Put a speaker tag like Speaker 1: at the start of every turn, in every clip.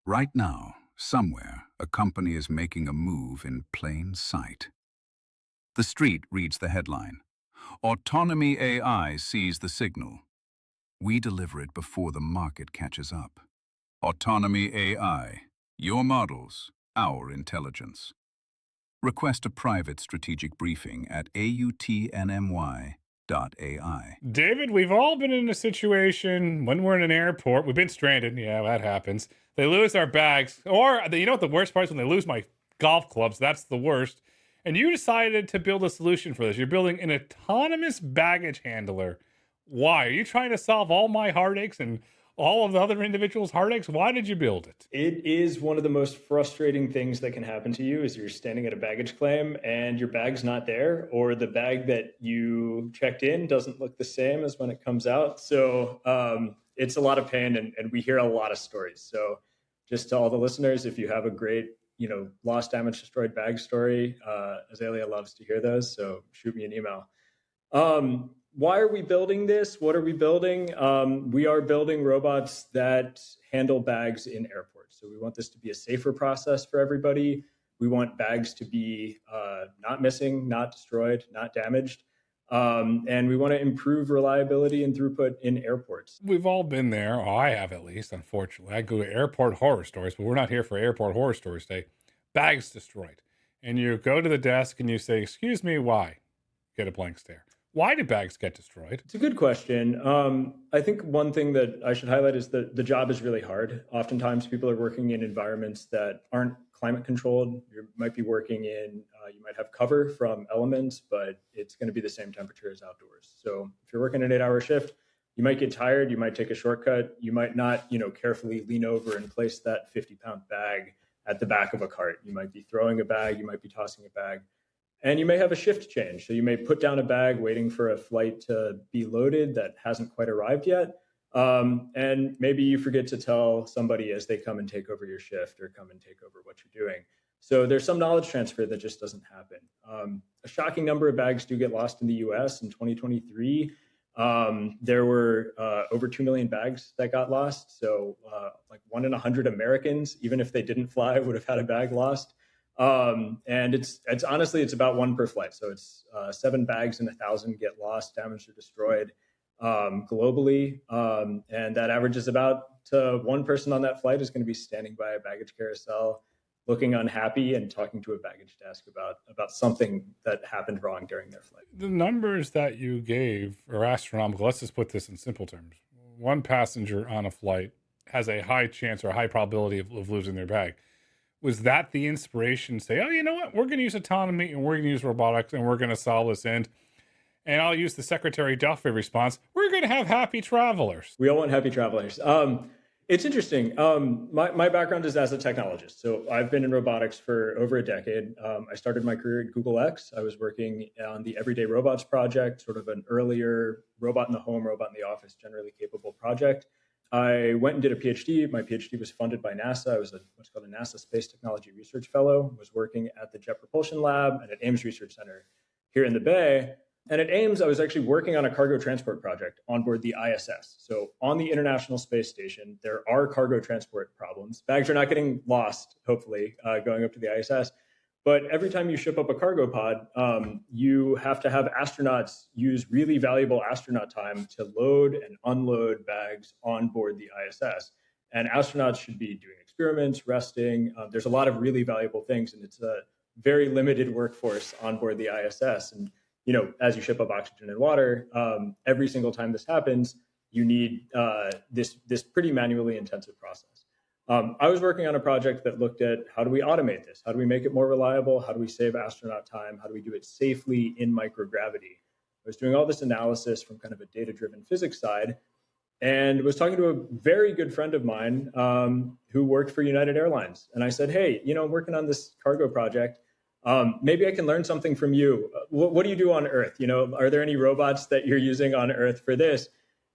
Speaker 1: Right now, somewhere, a company is making a move in plain sight. The street reads the headline. Autonomy AI sees the signal. We deliver it before the market catches up. Autonomy AI. Your models, our intelligence. Request a private strategic briefing at AUTNMY.ai.
Speaker 2: David, we've all been in a situation when we're in an airport. We've been stranded. Yeah, that happens. They lose our bags. Or, you know what the worst part is? When they lose my golf clubs. That's the worst. And you decided to build a solution for this. You're building an autonomous baggage handler. Why? Are you trying to solve all my heartaches and all of the other individuals' heartaches? Why did you build it?
Speaker 3: It is one of the most frustrating things that can happen to you is you're standing at a baggage claim and your bag's not there, or the bag that you checked in doesn't look the same as when it comes out. So it's a lot of pain, and we hear a lot of stories. So just to all the listeners, if you have a great, lost, damaged, destroyed bag story, Azalea loves to hear those. So shoot me an email. Why are we building this? What are we building? We are building robots that handle bags in airports. So we want this to be a safer process for everybody. We want bags to be not missing, not destroyed, not damaged. And we want to improve reliability and throughput in airports.
Speaker 2: We've all been there. Oh, I have at least, unfortunately. I go to airport horror stories, but we're not here for airport horror stories today. Bags destroyed. And you go to the desk and you say, "Excuse me, why?" Get a blank stare. Why do bags get destroyed?
Speaker 3: It's a good question. I think one thing that I should highlight is that the job is really hard. Oftentimes, people are working in environments that aren't climate controlled. You might be working in, you might have cover from elements, but it's going to be the same temperature as outdoors. So if you're working an 8-hour shift, you might get tired. You might take a shortcut. You might not, carefully lean over and place that 50-pound bag at the back of a cart. You might be throwing a bag. You might be tossing a bag. And you may have a shift change. So you may put down a bag waiting for a flight to be loaded that hasn't quite arrived yet. And maybe you forget to tell somebody as they come and take over your shift or come and take over what you're doing. So there's some knowledge transfer that just doesn't happen. A shocking number of bags do get lost in the US in 2023. There were over 2 million bags that got lost. So like 1 in 100 Americans, even if they didn't fly, would have had a bag lost. And it's honestly, it's about 1 per flight. So it's 7 bags in 1,000 get lost, damaged, or destroyed globally. And that averages about to 1 person on that flight is going to be standing by a baggage carousel, looking unhappy and talking to a baggage desk about something that happened wrong during their flight.
Speaker 2: The numbers that you gave are astronomical. Let's just put this in simple terms. 1 passenger on a flight has a high chance or a high probability of losing their bag. Was that the inspiration to say, oh, you know what? We're going to use autonomy and we're going to use robotics and we're going to solve this end. And I'll use the Secretary Duffy response. We're going to have happy travelers.
Speaker 3: We all want happy travelers. It's interesting. My background is as a technologist. So I've been in robotics for over a decade. I started my career at Google X. I was working on the Everyday Robots project, sort of an earlier robot in the home, robot in the office, generally capable project. I went and did a PhD. My PhD was funded by NASA. I was what's called a NASA Space Technology Research Fellow. I was working at the Jet Propulsion Lab and at Ames Research Center here in the Bay. And at Ames, I was actually working on a cargo transport project on board the ISS. So on the International Space Station, there are cargo transport problems. Bags are not getting lost, hopefully, going up to the ISS. But every time you ship up a cargo pod, you have to have astronauts use really valuable astronaut time to load and unload bags on board the ISS. And astronauts should be doing experiments, resting. There's a lot of really valuable things, and it's a very limited workforce on board the ISS. And as you ship up oxygen and water, every single time this happens, you need this pretty manually intensive process. I was working on a project that looked at how do we automate this? How do we make it more reliable? How do we save astronaut time? How do we do it safely in microgravity? I was doing all this analysis from kind of a data-driven physics side and was talking to a very good friend of mine who worked for United Airlines. And I said, hey, I'm working on this cargo project. Maybe I can learn something from you. What do you do on Earth? Are there any robots that you're using on Earth for this?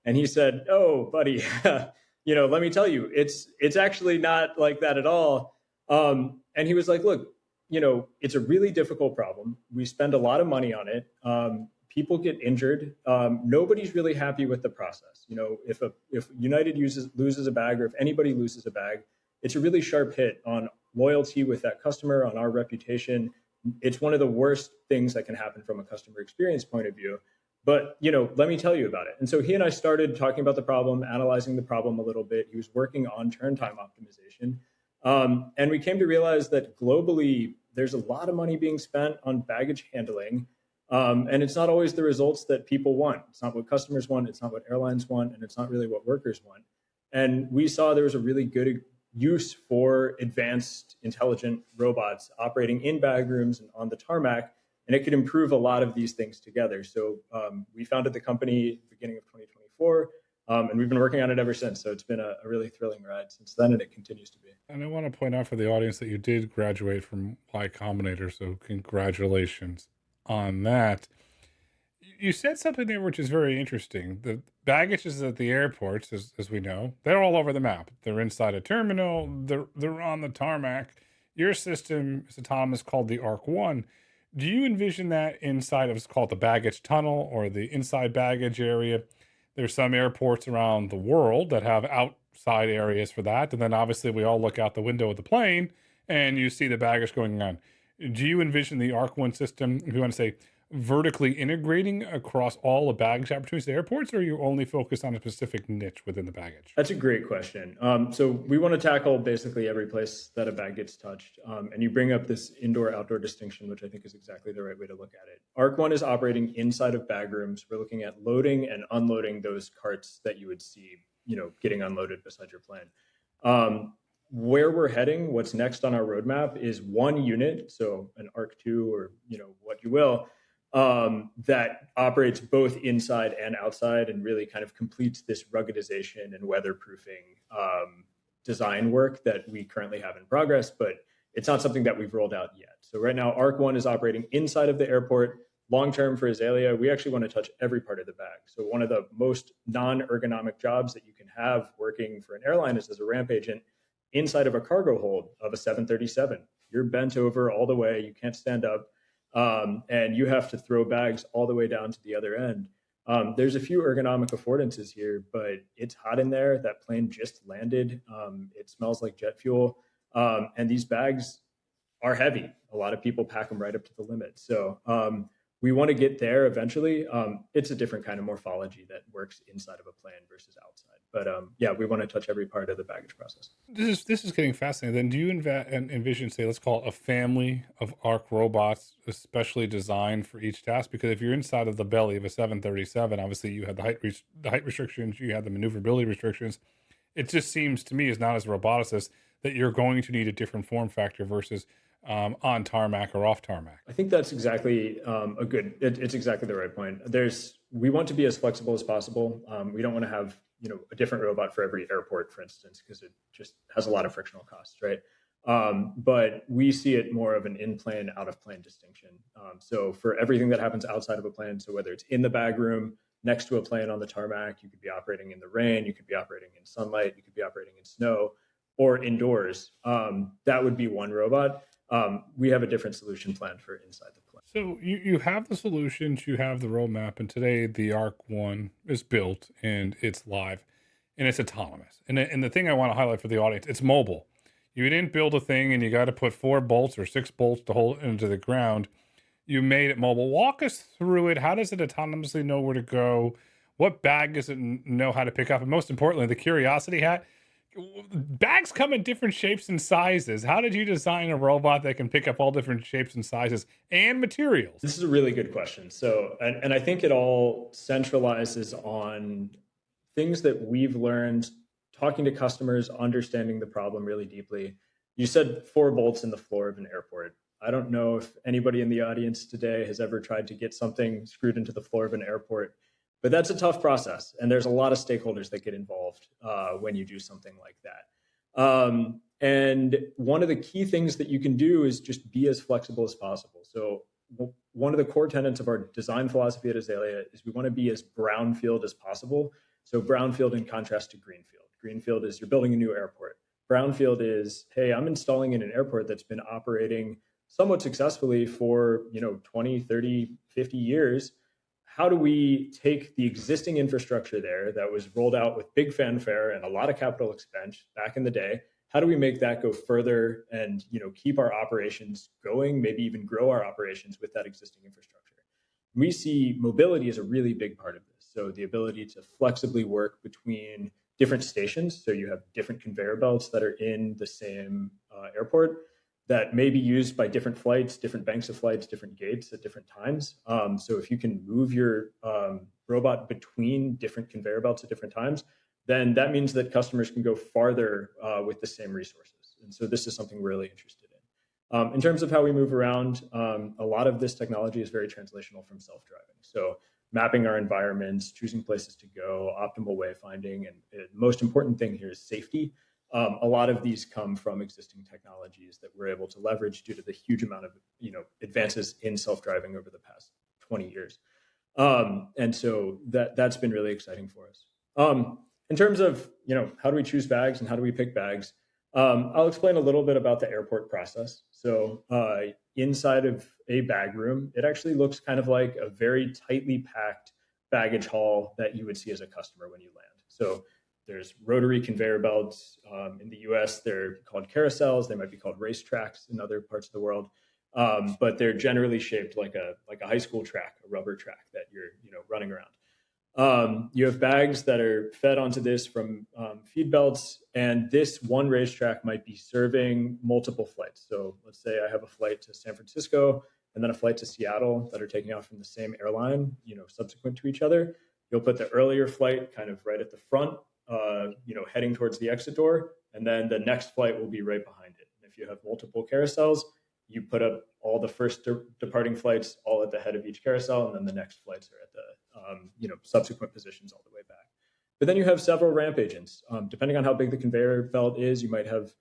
Speaker 3: And he said, oh, buddy, let me tell you, it's actually not like that at all. And he was like, look, it's a really difficult problem. We spend a lot of money on it. People get injured. Nobody's really happy with the process. If United loses a bag, or if anybody loses a bag, it's a really sharp hit on loyalty with that customer, on our reputation. It's one of the worst things that can happen from a customer experience point of view. But, let me tell you about it. And so he and I started talking about the problem, analyzing the problem a little bit. He was working on turn time optimization. And we came to realize that globally, there's a lot of money being spent on baggage handling. And it's not always the results that people want. It's not what customers want. It's not what airlines want. And it's not really what workers want. And we saw there was a really good use for advanced intelligent robots operating in bag rooms and on the tarmac. And it could improve a lot of these things together. So we founded the company at the beginning of 2024, and we've been working on it ever since. So it's been a really thrilling ride since then, and it continues to be.
Speaker 2: And I want to point out for the audience that you did graduate from Y Combinator, so congratulations on that. You said something there which is very interesting. The baggages at the airports, as we know, they're all over the map. They're inside a terminal. They're on the tarmac. Your system is autonomous, called the ARC-1. Do you envision that inside of what's called the baggage tunnel or the inside baggage area? There's some airports around the world that have outside areas for that. And then obviously we all look out the window of the plane and you see the baggage going on. Do you envision the ARC-1 system, if you want to say, vertically integrating across all the baggage opportunities at airports, or are you only focused on a specific niche within the baggage?
Speaker 3: That's a great question. So we want to tackle basically every place that a bag gets touched. And you bring up this indoor-outdoor distinction, which I think is exactly the right way to look at it. ARC-1 is operating inside of bag rooms. We're looking at loading and unloading those carts that you would see, getting unloaded beside your plane. Where we're heading, what's next on our roadmap is one unit, so an ARC-2 or, what you will, that operates both inside and outside and really kind of completes this ruggedization and weatherproofing design work that we currently have in progress, but it's not something that we've rolled out yet. So right now, ARC-1 is operating inside of the airport. Long-term for Azalea, we actually want to touch every part of the bag. So one of the most non-ergonomic jobs that you can have working for an airline is as a ramp agent inside of a cargo hold of a 737. You're bent over all the way. You can't stand up. And you have to throw bags all the way down to the other end. There's a few ergonomic affordances here, but it's hot in there. That plane just landed. It smells like jet fuel. And these bags are heavy. A lot of people pack them right up to the limit. So we want to get there eventually. It's a different kind of morphology that works inside of a plane versus outside. But yeah, we want to touch every part of the baggage process.
Speaker 2: This is getting fascinating. Then do you envision, say, let's call it a family of ARC robots, especially designed for each task? Because if you're inside of the belly of a 737, obviously you have the height restrictions, you have the maneuverability restrictions. It just seems to me, as not as a roboticist, that you're going to need a different form factor versus on tarmac or off tarmac.
Speaker 3: I think that's exactly it's exactly the right point. We want to be as flexible as possible. We don't want to have, a different robot for every airport, for instance, because it just has a lot of frictional costs, right? But we see it more of an in-plane, out-of-plane distinction. So for everything that happens outside of a plane, so whether it's in the bag room, next to a plane on the tarmac, you could be operating in the rain, you could be operating in sunlight, you could be operating in snow, or indoors. That would be one robot. We have a different solution planned for inside the plane.
Speaker 2: So you have the solutions, you have the roadmap, and today the ARC-1 is built and it's live and it's autonomous. And the thing I want to highlight for the audience, it's mobile. You didn't build a thing and you got to put 4 bolts or 6 bolts to hold it into the ground. You made it mobile. Walk us through it. How does it autonomously know where to go? What bag does it know how to pick up? And most importantly, the curiosity hat. Bags come in different shapes and sizes. How did you design a robot that can pick up all different shapes and sizes and materials?
Speaker 3: This is a really good question. So, and I think it all centralizes on things that we've learned talking to customers, understanding the problem really deeply. You said 4 bolts in the floor of an airport. I don't know if anybody in the audience today has ever tried to get something screwed into the floor of an airport. But that's a tough process, and there's a lot of stakeholders that get involved when you do something like that. And one of the key things that you can do is just be as flexible as possible. So one of the core tenets of our design philosophy at Azalea is we want to be as brownfield as possible. So brownfield in contrast to greenfield. Greenfield is you're building a new airport. Brownfield is, hey, I'm installing in an airport that's been operating somewhat successfully for 20, 30, 50 years. How do we take the existing infrastructure there that was rolled out with big fanfare and a lot of capital expense back in the day? how do we make that go further and keep our operations going, maybe even grow our operations with that existing infrastructure? We see mobility as a really big part of this. So the ability to flexibly work between different stations. So you have different conveyor belts that are in the same airport that may be used by different flights, different banks of flights, different gates at different times. So if you can move your robot between different conveyor belts at different times, then that means that customers can go farther with the same resources. And so this is something we're really interested in. In terms of how we move around, a lot of this technology is very translational from self-driving. So mapping our environments, choosing places to go, optimal wayfinding, and the most important thing here is safety. A lot of these come from existing technologies that we're able to leverage due to the huge amount of advances in self-driving over the past 20 years. And so that's been really exciting for us. In terms of how do we choose bags and how do we pick bags, I'll explain a little bit about the airport process. So inside of a bag room, it actually looks kind of like a very tightly packed baggage hall that you would see as a customer when you land. So there's rotary conveyor belts. In the US, they're called carousels. They might be called race tracks in other parts of the world. But they're generally shaped like a high school track, a rubber track that you're running around. You have bags that are fed onto this from feed belts, and this one racetrack might be serving multiple flights. So let's say I have a flight to San Francisco and then a flight to Seattle that are taking off from the same airline, subsequent to each other. You'll put the earlier flight kind of right at the front, heading towards the exit door, and then the next flight will be right behind it. And if you have multiple carousels, you put up all the first departing flights all at the head of each carousel, and then the next flights are at the subsequent positions all the way back. But then you have several ramp agents. Depending on how big the conveyor belt is, you might have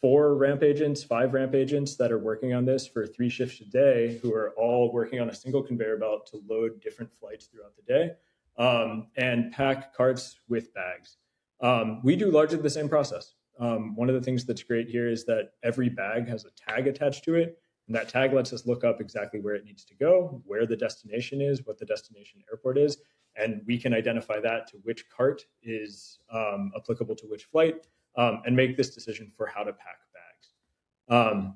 Speaker 3: 4 ramp agents, 5 ramp agents that are working on this for 3 shifts a day, who are all working on a single conveyor belt to load different flights throughout the day and pack carts with bags. We do largely the same process. One of the things that's great here is that every bag has a tag attached to it. And that tag lets us look up exactly where it needs to go, where the destination is, what the destination airport is. And we can identify that to which cart is applicable to which flight and make this decision for how to pack bags.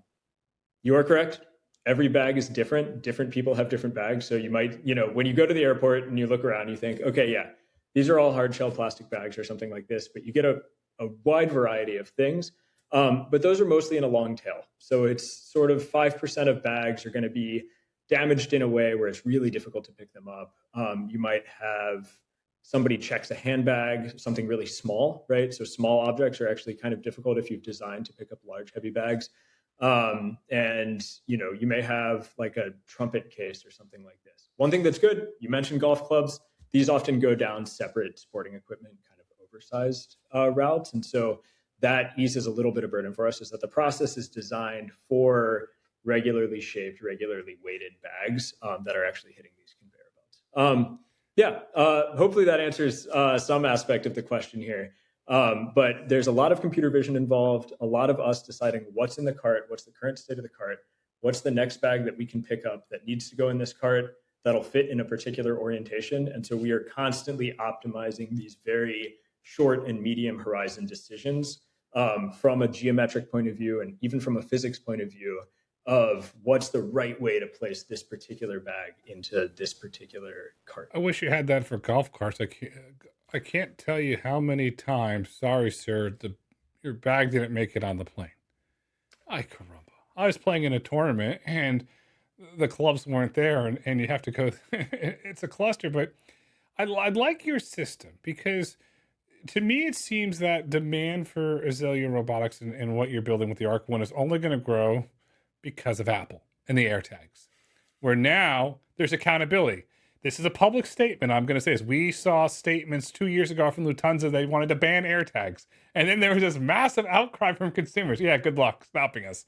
Speaker 3: You are correct. Every bag is different. Different people have different bags. So you might, when you go to the airport and you look around, you think, okay, yeah, these are all hard shell plastic bags or something like this, but you get a wide variety of things. But those are mostly in a long tail. So it's sort of 5% of bags are going to be damaged in a way where it's really difficult to pick them up. You might have somebody checks a handbag, something really small, right? So small objects are actually kind of difficult if you've designed to pick up large, heavy bags. And you may have like a trumpet case or something like this. One thing that's good, you mentioned golf clubs. These often go down separate sporting equipment, kind of oversized routes. And so that eases a little bit of burden for us, is that the process is designed for regularly shaped, regularly weighted bags that are actually hitting these conveyor belts. Hopefully that answers some aspect of the question here. But there's a lot of computer vision involved, a lot of us deciding what's in the cart, what's the current state of the cart, what's the next bag that we can pick up that needs to go in this cart that'll fit in a particular orientation. And so we are constantly optimizing these very short and medium horizon decisions from a geometric point of view and even from a physics point of view of what's the right way to place this particular bag into this particular cart.
Speaker 2: I wish you had that for golf carts. I can't tell you how many times, sorry, sir, your bag didn't make it on the plane. Ay caramba. I was playing in a tournament and the clubs weren't there and you have to go. It's a cluster, but I'd like your system because to me, it seems that demand for Azalea Robotics and what you're building with the Arc One is only going to grow because of Apple and the AirTags, where now there's accountability. This is a public statement I'm going to say is we saw statements 2 years ago from Lufthansa. They wanted to ban AirTags. And then there was this massive outcry from consumers. Yeah, good luck stopping us.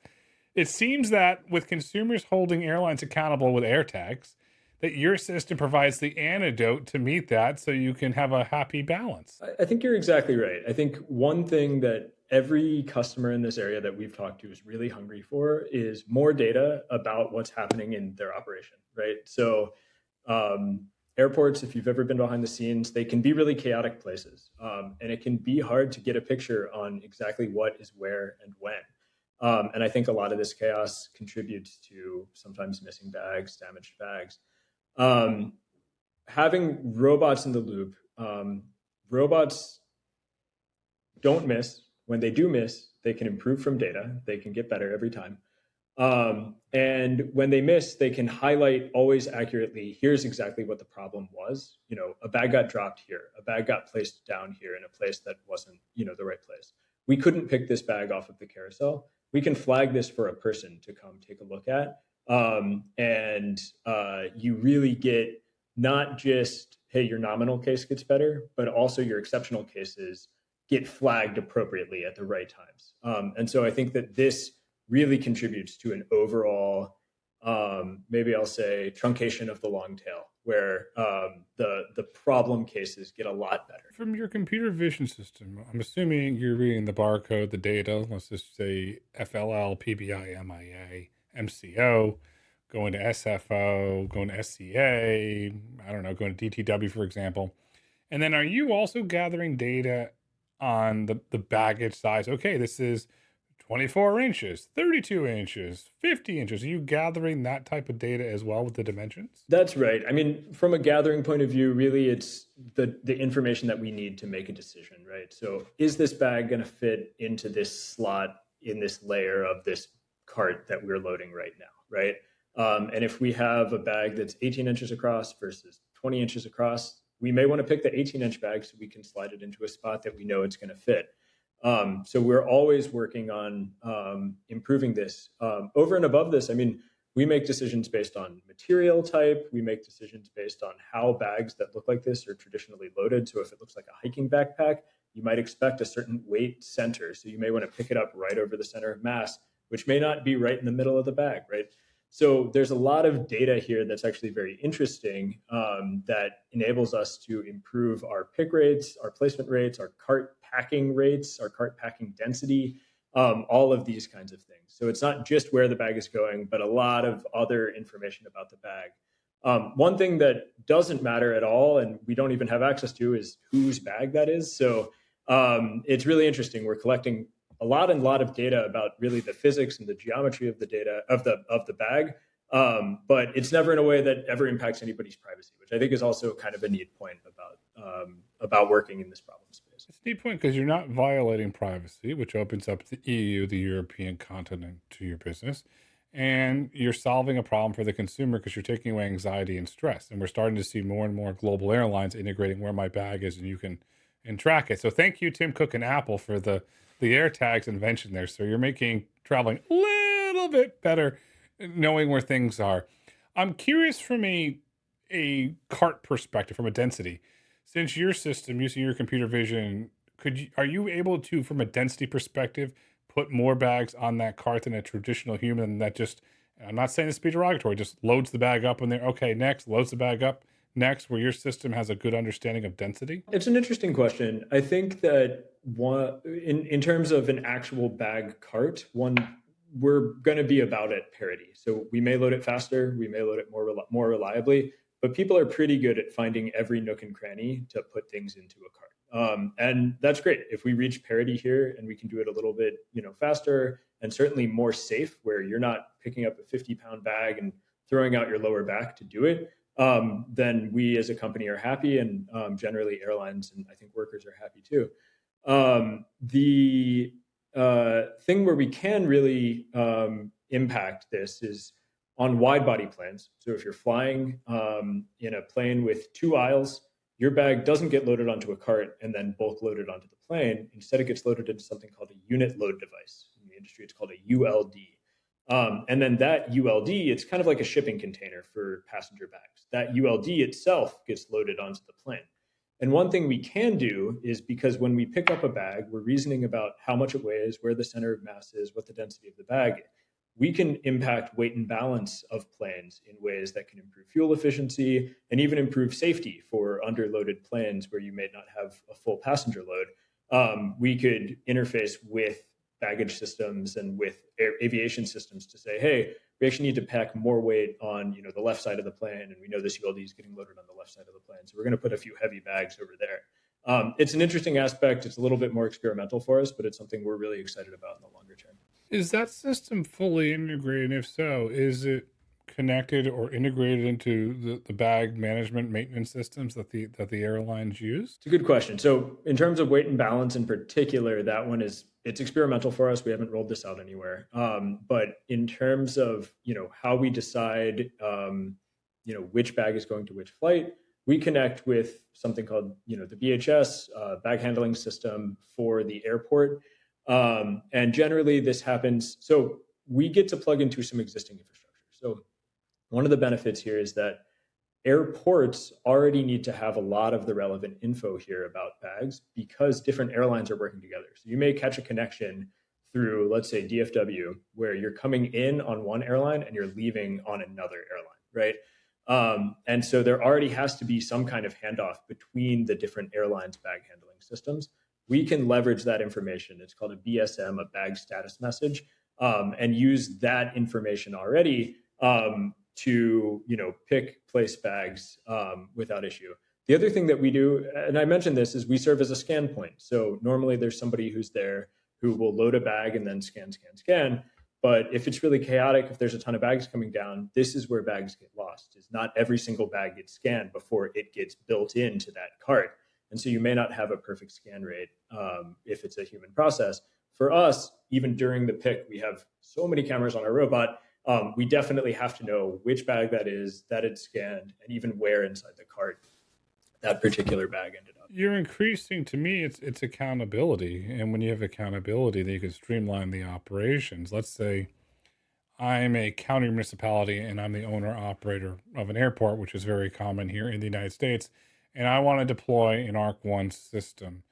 Speaker 2: It seems that with consumers holding airlines accountable with AirTags, that your system provides the antidote to meet that so you can have a happy balance.
Speaker 3: I think you're exactly right. I think one thing that every customer in this area that we've talked to is really hungry for is more data about what's happening in their operation, right? So airports, if you've ever been behind the scenes, they can be really chaotic places. And it can be hard to get a picture on exactly what is where and when. And I think a lot of this chaos contributes to sometimes missing bags, damaged bags. Having robots in the loop, robots don't miss. When they do miss, they can improve from data. They can get better every time. And when they miss, they can highlight always accurately, here's exactly what the problem was. A bag got dropped here, a bag got placed down here in a place that wasn't, the right place. We couldn't pick this bag off of the carousel. We can flag this for a person to come take a look at. And you really get not just, hey, your nominal case gets better, but also your exceptional cases get flagged appropriately at the right times. And so I think that this really contributes to an overall, maybe I'll say, truncation of the long tail, where the problem cases get a lot better.
Speaker 2: From your computer vision system, I'm assuming you're reading the barcode, the data, let's just say FLL, PBI, MIA, MCO, going to SFO, going to SCA, I don't know, going to DTW, for example. And then are you also gathering data on the baggage size? Okay, this is 24 inches, 32 inches, 50 inches. Are you gathering that type of data as well with the dimensions?
Speaker 3: That's right. I mean, from a gathering point of view, really it's the information that we need to make a decision, right? So is this bag going to fit into this slot in this layer of this cart that we're loading right now, right? And if we have a bag that's 18 inches across versus 20 inches across, we may want to pick the 18-inch bag so we can slide it into a spot that we know it's going to fit. So we're always working on improving this. Over and above this, I mean, we make decisions based on material type. We make decisions based on how bags that look like this are traditionally loaded. So if it looks like a hiking backpack, you might expect a certain weight center. So you may want to pick it up right over the center of mass, which may not be right in the middle of the bag, right? So there's a lot of data here that's actually very interesting that enables us to improve our pick rates, our placement rates, our cart packing rates, our cart packing density, all of these kinds of things. So it's not just where the bag is going, but a lot of other information about the bag. One thing that doesn't matter at all, and we don't even have access to, is whose bag that is. So it's really interesting. We're collecting a lot of data about really the physics and the geometry of the data of the bag, but it's never in a way that ever impacts anybody's privacy, which I think is also kind of a neat point about working in this problem space.
Speaker 2: It's a neat point because you're not violating privacy, which opens up the EU, the European continent, to your business, and you're solving a problem for the consumer because you're taking away anxiety and stress. And we're starting to see more and more global airlines integrating where my bag is, and you can track it. So thank you, Tim Cook and Apple, for the AirTags invention there. So you're making traveling a little bit better knowing where things are. I'm curious from a cart perspective, from a density, since your system, using your computer vision, are you able to, from a density perspective, put more bags on that cart than a traditional human that just, I'm not saying this to be derogatory, just loads the bag up in there. Okay, next, loads the bag up. Next, where your system has a good understanding of density?
Speaker 3: It's an interesting question. I think that in terms of an actual bag cart, we're going to be about at parity. So we may load it faster, we may load it more reliably, but people are pretty good at finding every nook and cranny to put things into a cart. And that's great. If we reach parity here and we can do it a little bit, faster and certainly more safe, where you're not picking up a 50-pound bag and throwing out your lower back to do it, then we as a company are happy, and generally airlines and I think workers are happy too. The thing where we can really impact this is on wide body planes. So if you're flying in a plane with 2 aisles, your bag doesn't get loaded onto a cart and then bulk loaded onto the plane. Instead, it gets loaded into something called a unit load device. In the industry, it's called a ULD. And then that ULD, it's kind of like a shipping container for passenger bags. That ULD itself gets loaded onto the plane. And one thing we can do is, because when we pick up a bag, we're reasoning about how much it weighs, where the center of mass is, what the density of the bag is. We can impact weight and balance of planes in ways that can improve fuel efficiency and even improve safety for underloaded planes where you may not have a full passenger load. We could interface with baggage systems and with aviation systems to say, hey, we actually need to pack more weight on the left side of the plane, and we know this ULD is getting loaded on the left side of the plane, so we're going to put a few heavy bags over there. It's an interesting aspect. It's a little bit more experimental for us, but it's something we're really excited about in the longer term.
Speaker 2: Is that system fully integrated? If so, is it connected or integrated into the bag management maintenance systems that the airlines use?
Speaker 3: It's a good question. So in terms of weight and balance in particular, that one it's experimental for us. We haven't rolled this out anywhere. But in terms of how we decide which bag is going to which flight, we connect with something called the BHS bag handling system for the airport. And generally this happens. So we get to plug into some existing infrastructure. So one of the benefits here is that airports already need to have a lot of the relevant info here about bags because different airlines are working together. So you may catch a connection through, let's say, DFW, where you're coming in on one airline and you're leaving on another airline, right? And so there already has to be some kind of handoff between the different airlines' bag handling systems. We can leverage that information. It's called a BSM, a bag status message, and use that information already to pick, place bags without issue. The other thing that we do, and I mentioned this, is we serve as a scan point. So normally there's somebody who's there who will load a bag and then scan. But if it's really chaotic, if there's a ton of bags coming down, this is where bags get lost. Is not every single bag gets scanned before it gets built into that cart. And so you may not have a perfect scan rate if it's a human process. For us, even during the pick, we have so many cameras on our robot. We definitely have to know which bag that is, that it's scanned, and even where inside the cart that particular bag ended up.
Speaker 2: You're increasing, to me, it's accountability. And when you have accountability, then you can streamline the operations. Let's say I'm a county municipality and I'm the owner operator of an airport, which is very common here in the United States, and I want to deploy an ARC-1 system.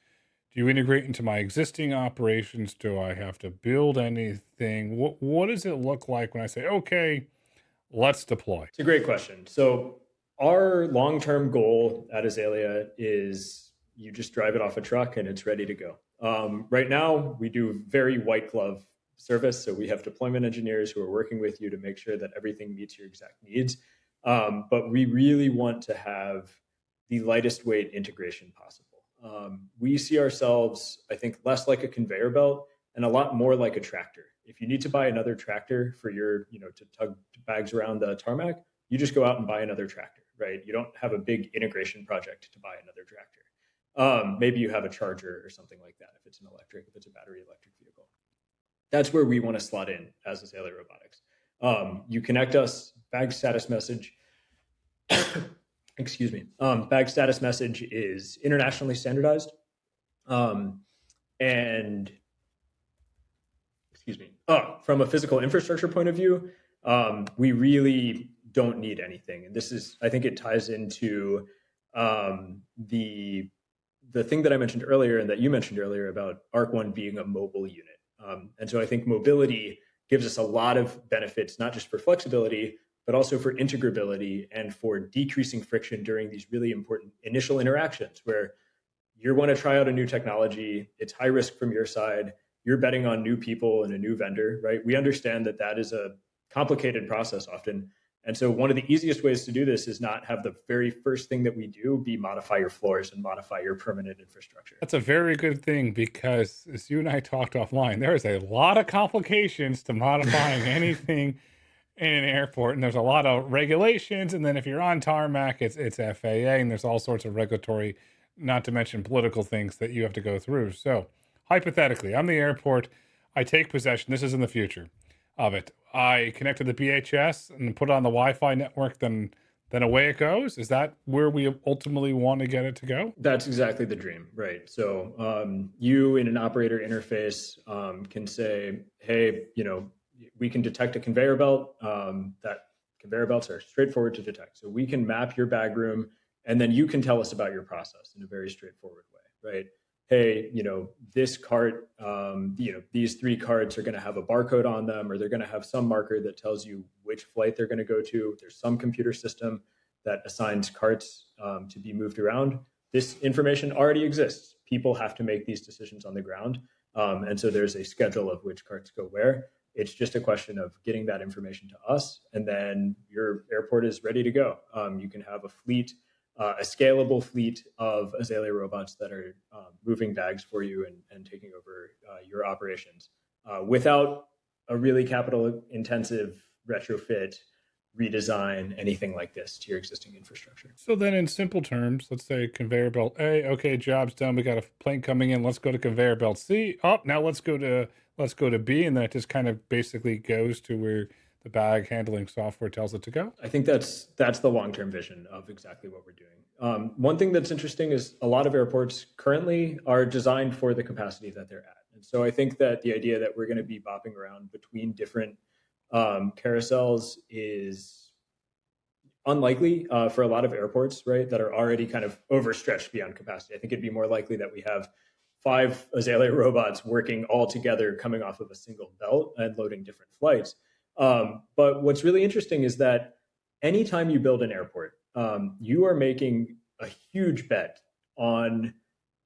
Speaker 2: Do you integrate into my existing operations? Do I have to build anything? What does it look like when I say, okay, let's deploy?
Speaker 3: It's a great question. So our long-term goal at Azalea is you just drive it off a truck and it's ready to go. Right now, we do very white glove service. So we have deployment engineers who are working with you to make sure that everything meets your exact needs. But we really want to have the lightest weight integration possible. We see ourselves, I think, less like a conveyor belt and a lot more like a tractor. If you need to buy another tractor for your, to tug bags around the tarmac, you just go out and buy another tractor, right? You don't have a big integration project to buy another tractor. Maybe you have a charger or something like that if it's an electric, if it's a battery electric vehicle. That's where we want to slot in as Azalea Robotics. You connect us, bag status message. Excuse me. Bag status message is internationally standardized. And excuse me. From a physical infrastructure point of view, we really don't need anything. And this is, I think it ties into the thing that I mentioned earlier and that you mentioned earlier about ARC-1 being a mobile unit. And so I think mobility gives us a lot of benefits, not just for flexibility, but also for integrability and for decreasing friction during these really important initial interactions where you want to try out a new technology. It's high risk from your side. You're betting on new people and a new vendor, right? We understand that that is a complicated process often. And so one of the easiest ways to do this is not have the very first thing that we do be modify your floors and modify your permanent infrastructure.
Speaker 2: That's a very good thing because as you and I talked offline, there is a lot of complications to modifying anything in an airport, and there's a lot of regulations. And then if you're on tarmac, it's FAA, and there's all sorts of regulatory, not to mention political things that you have to go through. So hypothetically, I'm the airport. I take possession. This is in the future of it. I connect to the BHS and put it on the Wi-Fi network. Then away it goes. Is that where we ultimately want to get it to go?
Speaker 3: That's exactly the dream, right? So you in an operator interface can say, hey, we can detect a conveyor belt. That conveyor belts are straightforward to detect. So we can map your bag room, and then you can tell us about your process in a very straightforward way, right? Hey, this cart, these 3 carts are going to have a barcode on them, or they're going to have some marker that tells you which flight they're going to go to. There's some computer system that assigns carts to be moved around. This information already exists. People have to make these decisions on the ground. And so there's a schedule of which carts go where. It's just a question of getting that information to us, and then your airport is ready to go. You can have a fleet, a scalable fleet of Azalea robots that are moving bags for you and taking over your operations without a really capital intensive retrofit, redesign, anything like this to your existing infrastructure.
Speaker 2: So then in simple terms, let's say conveyor belt A, okay, job's done. We got a plane coming in. Let's go to conveyor belt C. Oh, now let's go to B. And then it just kind of basically goes to where the bag handling software tells it to go.
Speaker 3: I think that's the long-term vision of exactly what we're doing. One thing that's interesting is a lot of airports currently are designed for the capacity that they're at. And so I think that the idea that we're going to be bopping around between different carousels is unlikely for a lot of airports, right, that are already kind of overstretched beyond capacity. I think it'd be more likely that we have 5 Azalea robots working all together coming off of a single belt and loading different flights. But what's really interesting is that anytime you build an airport, you are making a huge bet on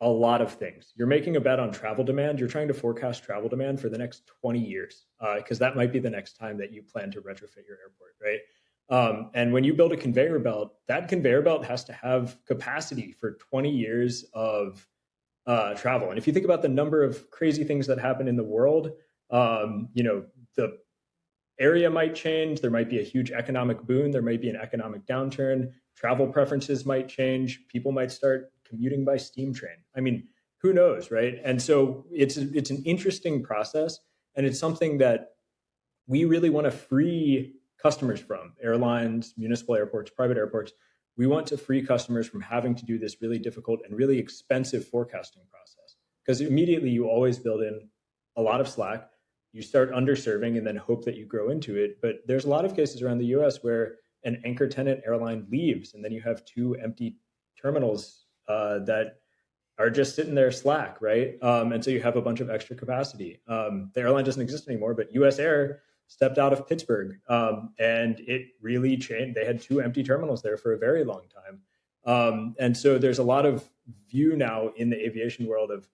Speaker 3: a lot of things. You're making a bet on travel demand. You're trying to forecast travel demand for the next 20 years, because that might be the next time that you plan to retrofit your airport, right? And when you build a conveyor belt, that conveyor belt has to have capacity for 20 years of travel. And if you think about the number of crazy things that happen in the world, the area might change. There might be a huge economic boom. There might be an economic downturn. Travel preferences might change. People might start commuting by steam train. I mean, who knows, right? And so it's an interesting process, and it's something that we really want to free customers from: airlines, municipal airports, private airports. We want to free customers from having to do this really difficult and really expensive forecasting process, because immediately you always build in a lot of slack. You start underserving and then hope that you grow into it. But there's a lot of cases around the US where an anchor tenant airline leaves, and then you have 2 empty terminals that are just sitting there slack, right? And so you have a bunch of extra capacity. The airline doesn't exist anymore, but US Air stepped out of Pittsburgh, and it really changed. They had 2 empty terminals there for a very long time. And so there's a lot of view now in the aviation world of,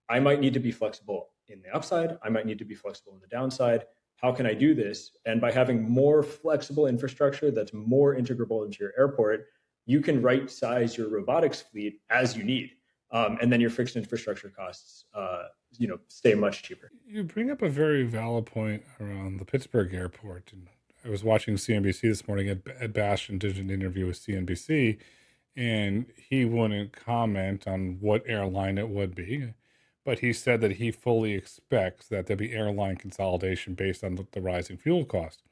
Speaker 3: I might need to be flexible in the upside. I might need to be flexible in the downside. How can I do this? And by having more flexible infrastructure that's more integrable into your airport, you can right size your robotics fleet as you need. And then your fixed infrastructure costs, stay much cheaper.
Speaker 2: You bring up a very valid point around the Pittsburgh airport. And I was watching CNBC this morning. Ed Bastian did an interview with CNBC, and he wouldn't comment on what airline it would be. But he said that he fully expects that there'll be airline consolidation based on the rising fuel cost.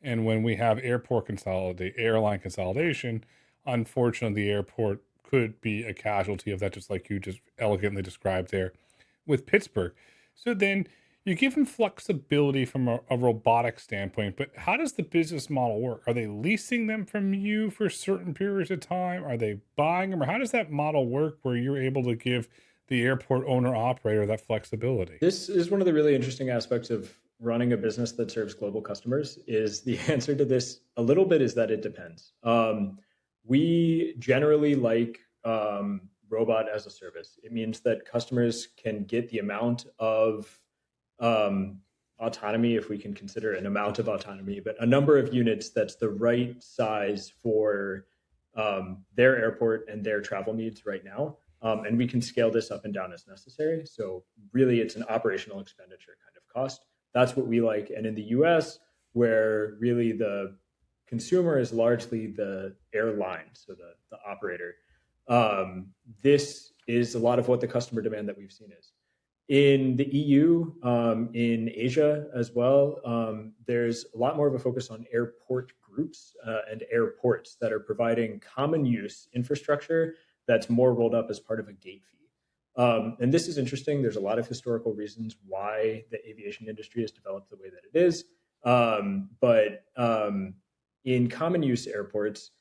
Speaker 2: And when we have airline consolidation, unfortunately, the airport could be a casualty of that, just like you just elegantly described there with Pittsburgh. So then you give them flexibility from a robotic standpoint, but how does the business model work? Are they leasing them from you for certain periods of time? Are they buying them? Or how does that model work where you're able to give the airport owner operator that flexibility?
Speaker 3: This is one of the really interesting aspects of running a business that serves global customers. Is the answer to this a little bit is that it depends. We generally like robot as a service. It means that customers can get the amount of autonomy, if we can consider an amount of autonomy, but a number of units that's the right size for their airport and their travel needs right now. And we can scale this up and down as necessary. So really, it's an operational expenditure kind of cost. That's what we like. And in the US, where really the consumer is largely the airline, so the operator, this is a lot of what the customer demand that we've seen is. In the EU, in Asia as well, there's a lot more of a focus on airport groups and airports that are providing common use infrastructure that's more rolled up as part of a gate fee. And this is interesting. There's a lot of historical reasons why the aviation industry has developed the way that it is. But in common use airports,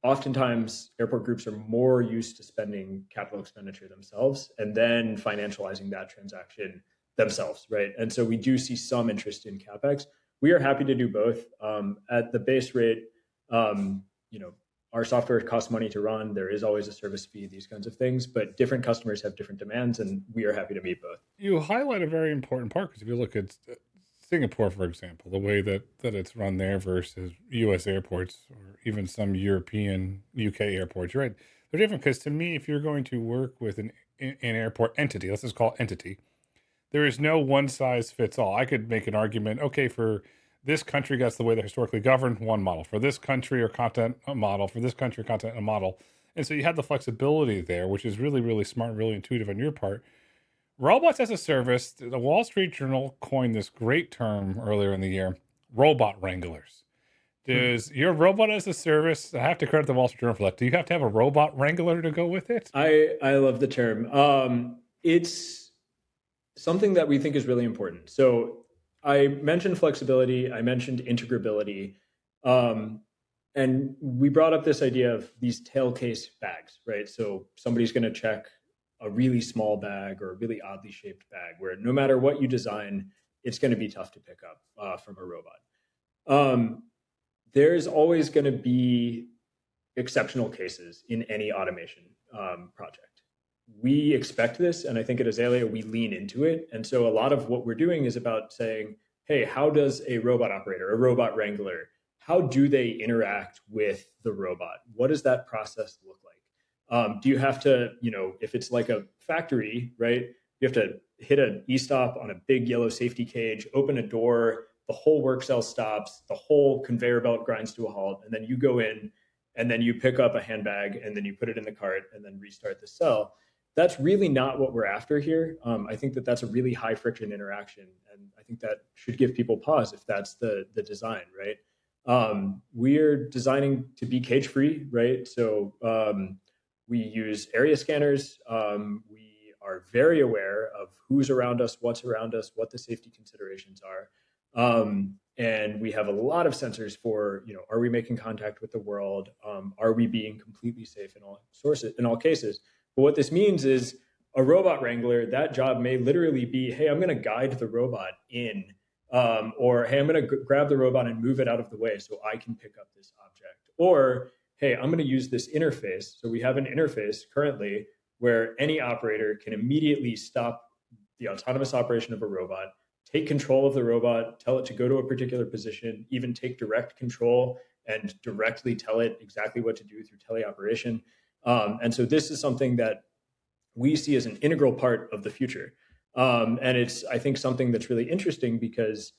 Speaker 3: oftentimes airport groups are more used to spending capital expenditure themselves and then financializing that transaction themselves, right? And so we do see some interest in CapEx. We are happy to do both. At the base rate, our software costs money to run. There is always a service fee, these kinds of things, but different customers have different demands, and we are happy to meet both.
Speaker 2: You highlight a very important part, because if you look at Singapore, for example, the way that it's run there versus U.S. airports or even some European, UK airports, you're right, they're different. Because to me, if you're going to work with an airport entity, let's just call it entity, there is no one size fits all. I could make an argument, okay, for this country, that's the way they're historically governed, one model. For this country or content, a model. For this country or content, a model. And so you have the flexibility there, which is really, really smart, really intuitive on your part. Robots as a service, the Wall Street Journal coined this great term earlier in the year, robot wranglers. Does your robot as a service, I have to credit the Wall Street Journal for that, do you have to have a robot wrangler to go with it?
Speaker 3: I love the term. It's something that we think is really important. So I mentioned flexibility, I mentioned integrability, and we brought up this idea of these tail case bags, right? So somebody's going to check a really small bag or a really oddly shaped bag where no matter what you design, it's going to be tough to pick up from a robot. There's always going to be exceptional cases in any automation project. We expect this, and I think at Azalea, we lean into it. And so a lot of what we're doing is about saying, hey, how does a robot operator, a robot wrangler, how do they interact with the robot? What does that process look like? Do you have to, if it's like a factory, right, you have to hit an e-stop on a big yellow safety cage, open a door, the whole work cell stops, the whole conveyor belt grinds to a halt, and then you go in and then you pick up a handbag and then you put it in the cart and then restart the cell. That's really not what we're after here. I think that that's a really high friction interaction. And I think that should give people pause if that's the design, right? We're designing to be cage free, right? So we use area scanners. We are very aware of who's around us, what the safety considerations are. And we have a lot of sensors for, are we making contact with the world? Are we being completely safe in all cases? But what this means is a robot wrangler, that job may literally be, hey, I'm going to guide the robot in, or hey, I'm going to grab the robot and move it out of the way so I can pick up this object. Or, hey, I'm going to use this interface. So we have an interface currently where any operator can immediately stop the autonomous operation of a robot, take control of the robot, tell it to go to a particular position, even take direct control and directly tell it exactly what to do through teleoperation. And so this is something that we see as an integral part of the future. And it's, I think, something that's really interesting because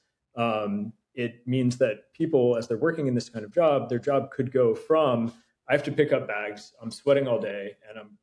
Speaker 3: it means that people, as they're working in this kind of job, their job could go from, I have to pick up bags, I'm sweating all day, and I'm,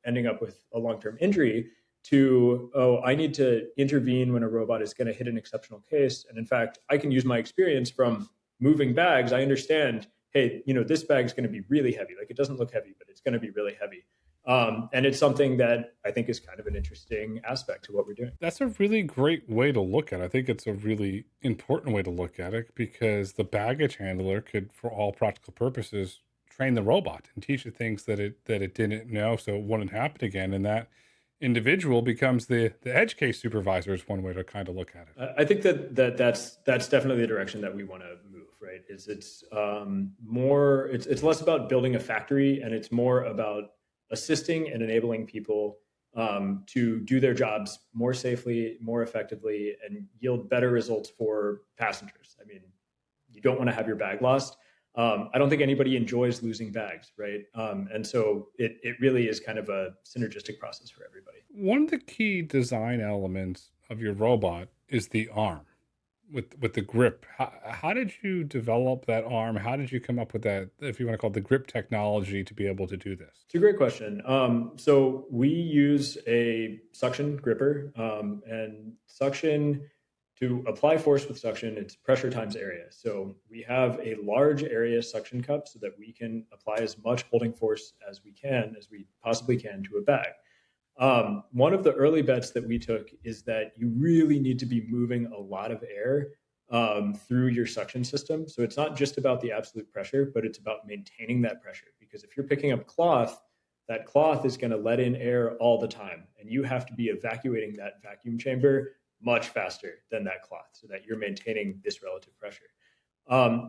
Speaker 3: ending up with a long-term injury, to, oh, I need to intervene when a robot is going to hit an exceptional case. And in fact, I can use my experience from moving bags. I understand, hey, this bag's going to be really heavy. Like, it doesn't look heavy, but it's going to be really heavy. And it's something that I think is kind of an interesting aspect to what we're doing.
Speaker 2: That's a really great way to look at it. I think it's a really important way to look at it, because the baggage handler could, for all practical purposes, train the robot and teach it things that it didn't know, so it wouldn't happen again. And that individual becomes the edge case supervisor, is one way to kind of look at it.
Speaker 3: I think that's definitely the direction that we want to move, right? It's more, it's less about building a factory, and it's more about assisting and enabling people to do their jobs more safely, more effectively, and yield better results for passengers. I mean, you don't want to have your bag lost. I don't think anybody enjoys losing bags, right? And so it really is kind of a synergistic process for everybody.
Speaker 2: One of the key design elements of your robot is the arm with the grip. How did you develop that arm? How did you come up with that, if you want to call it, the grip technology to be able to do this?
Speaker 3: It's a great question. So we use a suction gripper, and suction, to apply force with suction, it's pressure times area. So we have a large area suction cup so that we can apply as much holding force as we possibly can to a bag. One of the early bets that we took is that you really need to be moving a lot of air through your suction system. So it's not just about the absolute pressure, but it's about maintaining that pressure. Because if you're picking up cloth, that cloth is going to let in air all the time. And you have to be evacuating that vacuum chamber much faster than that cloth so that you're maintaining this relative pressure.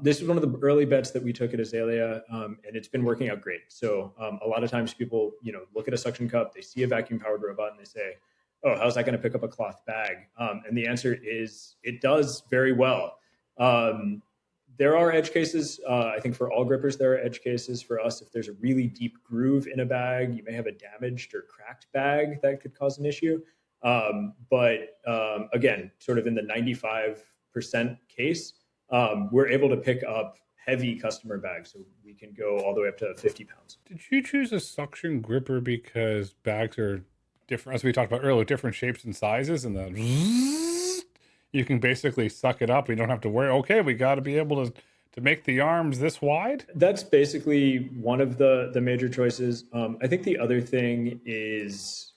Speaker 3: This is one of the early bets that we took at Azalea, and it's been working out great. So a lot of times people, look at a suction cup, they see a vacuum powered robot, and they say, "Oh, how's that going to pick up a cloth bag?" And the answer is, it does very well. There are edge cases. I think for all grippers, there are edge cases. For us, if there's a really deep groove in a bag, you may have a damaged or cracked bag that could cause an issue. But again, sort of in the 95% case, we're able to pick up heavy customer bags. So we can go all the way up to 50 pounds.
Speaker 2: Did you choose a suction gripper because bags are different, as we talked about earlier, different shapes and sizes, and then you can basically suck it up. You don't have to worry, okay, we got to be able to make the arms this wide?
Speaker 3: That's basically one of the major choices. I think the other thing is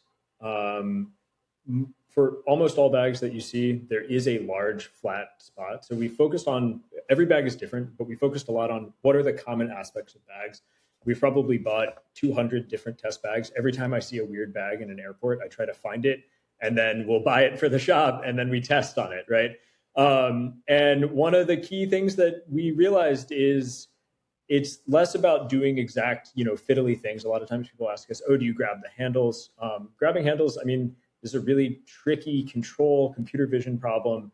Speaker 3: for almost all bags that you see, there is a large flat spot. So we focused on, every bag is different, but we focused a lot on what are the common aspects of bags. We've probably bought 200 different test bags. Every time I see a weird bag in an airport, I try to find it, and then we'll buy it for the shop, and then we test on it, right? And one of the key things that we realized is it's less about doing exact, fiddly things. A lot of times people ask us, "Oh, do you grab the handles?" Grabbing handles, I mean, is a really tricky computer vision problem.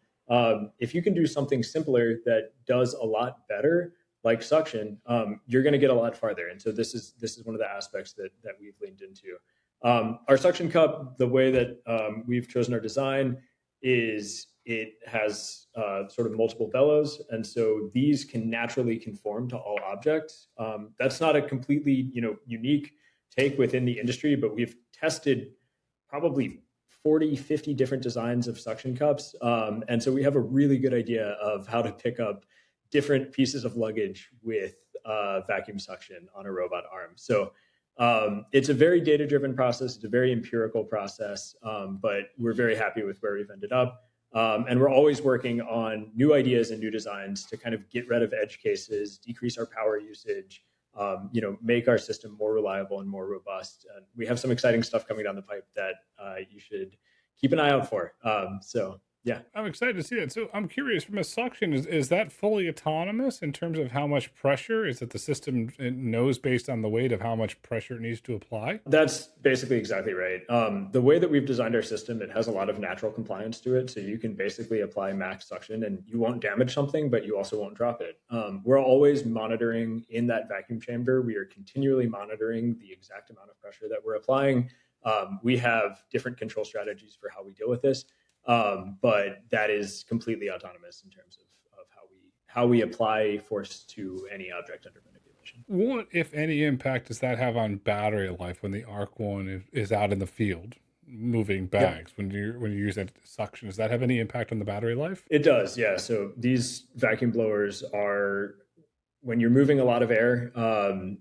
Speaker 3: If you can do something simpler that does a lot better, like suction, you're going to get a lot farther. And so this is one of the aspects that we've leaned into. Our suction cup, the way that we've chosen our design is it has sort of multiple bellows, and so these can naturally conform to all objects. That's not a completely unique take within the industry, but we've tested probably 40, 50 different designs of suction cups. And so we have a really good idea of how to pick up different pieces of luggage with vacuum suction on a robot arm. So it's a very data-driven process. It's a very empirical process, but we're very happy with where we've ended up. And we're always working on new ideas and new designs to kind of get rid of edge cases, decrease our power usage, make our system more reliable and more robust. We have some exciting stuff coming down the pipe that you should keep an eye out for. Yeah.
Speaker 2: I'm excited to see it. So I'm curious, from a suction, is that fully autonomous in terms of how much pressure? Is it the system knows based on the weight of how much pressure it needs to apply?
Speaker 3: That's basically exactly right. The way that we've designed our system, it has a lot of natural compliance to it. So you can basically apply max suction and you won't damage something, but you also won't drop it. We're always monitoring in that vacuum chamber. We are continually monitoring the exact amount of pressure that we're applying. We have different control strategies for how we deal with this. But that is completely autonomous in terms of how we apply force to any object under manipulation.
Speaker 2: What, if any, impact does that have on battery life when the Arc One is out in the field moving bags? Yeah. When you use that suction, does that have any impact on the battery life?
Speaker 3: It does, yeah. So these vacuum blowers are, when you're moving a lot of air,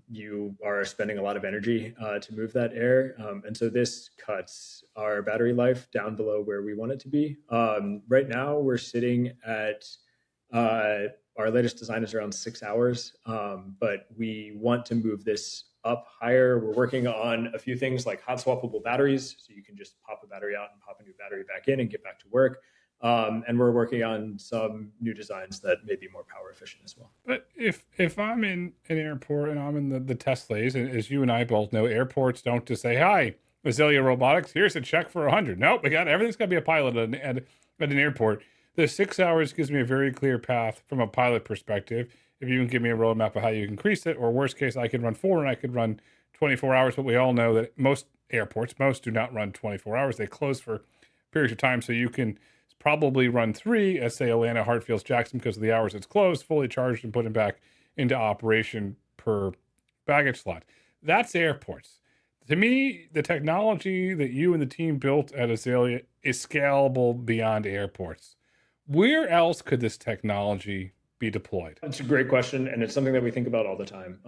Speaker 3: you are spending a lot of energy to move that air. And so this cuts our battery life down below where we want it to be. Right now, we're sitting at, our latest design is around 6 hours, but we want to move this up higher. We're working on a few things like hot swappable batteries. So you can just pop a battery out and pop a new battery back in and get back to work. And we're working on some new designs that may be more power efficient as well.
Speaker 2: But if I'm in an airport and I'm in the test phase, and as you and I both know, airports don't just say, "Hi, Azalea Robotics, here's a check for 100. Nope, everything's got to be a pilot at an airport. The 6 hours gives me a very clear path from a pilot perspective. If you can give me a roadmap of how you increase it, or worst case, I could run 4 and I could run 24 hours. But we all know that most airports, do not run 24 hours. They close for periods of time. So you can probably run 3 at, say, Atlanta, Hartfield, Jackson, because of the hours it's closed, fully charged and put it back into operation per baggage slot. That's airports. To me, the technology that you and the team built at Azalea is scalable beyond airports. Where else could this technology be deployed?
Speaker 3: That's a great question, and it's something that we think about all the time.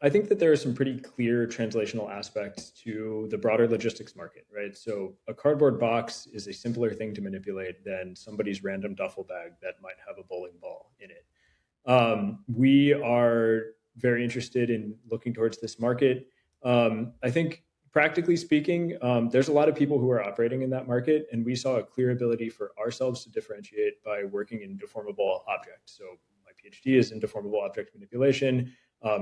Speaker 3: I think that there are some pretty clear translational aspects to the broader logistics market, right? So a cardboard box is a simpler thing to manipulate than somebody's random duffel bag that might have a bowling ball in it. We are very interested in looking towards this market. I think practically speaking, there's a lot of people who are operating in that market, and we saw a clear ability for ourselves to differentiate by working in deformable objects. So my PhD is in deformable object manipulation.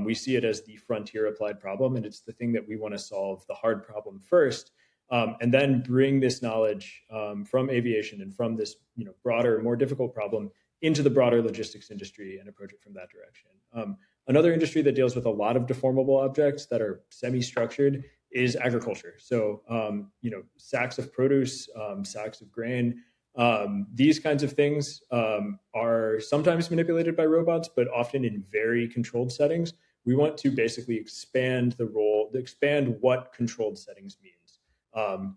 Speaker 3: We see it as the frontier applied problem, and it's the thing that we want to solve the hard problem first, and then bring this knowledge from aviation and from this broader, more difficult problem into the broader logistics industry and approach it from that direction. Another industry that deals with a lot of deformable objects that are semi-structured is agriculture. So, sacks of produce, sacks of grain, these kinds of things are sometimes manipulated by robots, but often in very controlled settings. We want to basically expand what controlled settings means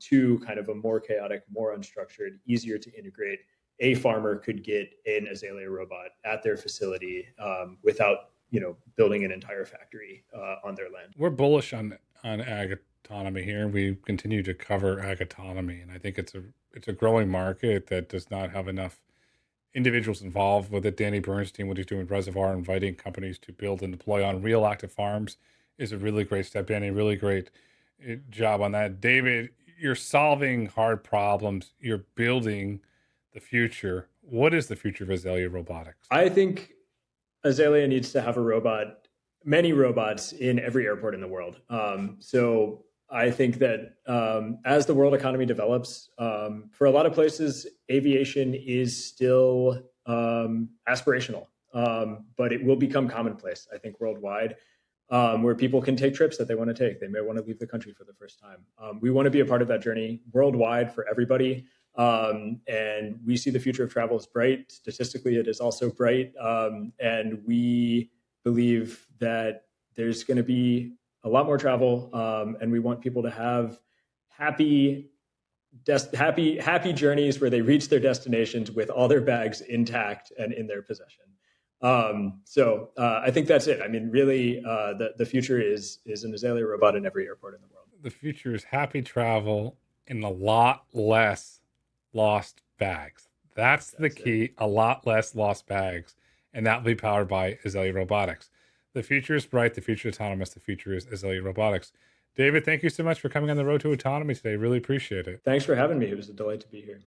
Speaker 3: to kind of a more chaotic, more unstructured, easier to integrate. A farmer could get an Azalea robot at their facility without building an entire factory on their land.
Speaker 2: We're bullish on ag autonomy here. We continue to cover ag autonomy, and I think it's a growing market that does not have enough individuals involved with it. Danny Bernstein, what he's doing with Reservoir, inviting companies to build and deploy on real active farms, is a really great step. Danny, really great job on that. David, you're solving hard problems. You're building the future. What is the future of Azalea Robotics?
Speaker 3: I think Azalea needs to have many robots in every airport in the world. So I think that as the world economy develops, for a lot of places, aviation is still aspirational, but it will become commonplace, I think, worldwide, where people can take trips that they want to take. They may want to leave the country for the first time. We want to be a part of that journey worldwide for everybody. And we see the future of travel as bright. Statistically, it is also bright. And we believe that there's going to be a lot more travel. And we want people to have happy journeys where they reach their destinations with all their bags intact and in their possession. So I think that's it. I mean, really, the future is an Azalea robot in every airport in the world.
Speaker 2: The future is happy travel and a lot less lost bags. That's the key. A lot less lost bags, and that will be powered by Azalea Robotics. The future is bright. The future is autonomous. The future is Azalea Robotics. David, thank you so much for coming on the road to autonomy today. Really appreciate it.
Speaker 3: Thanks for having me. It was a delight to be here.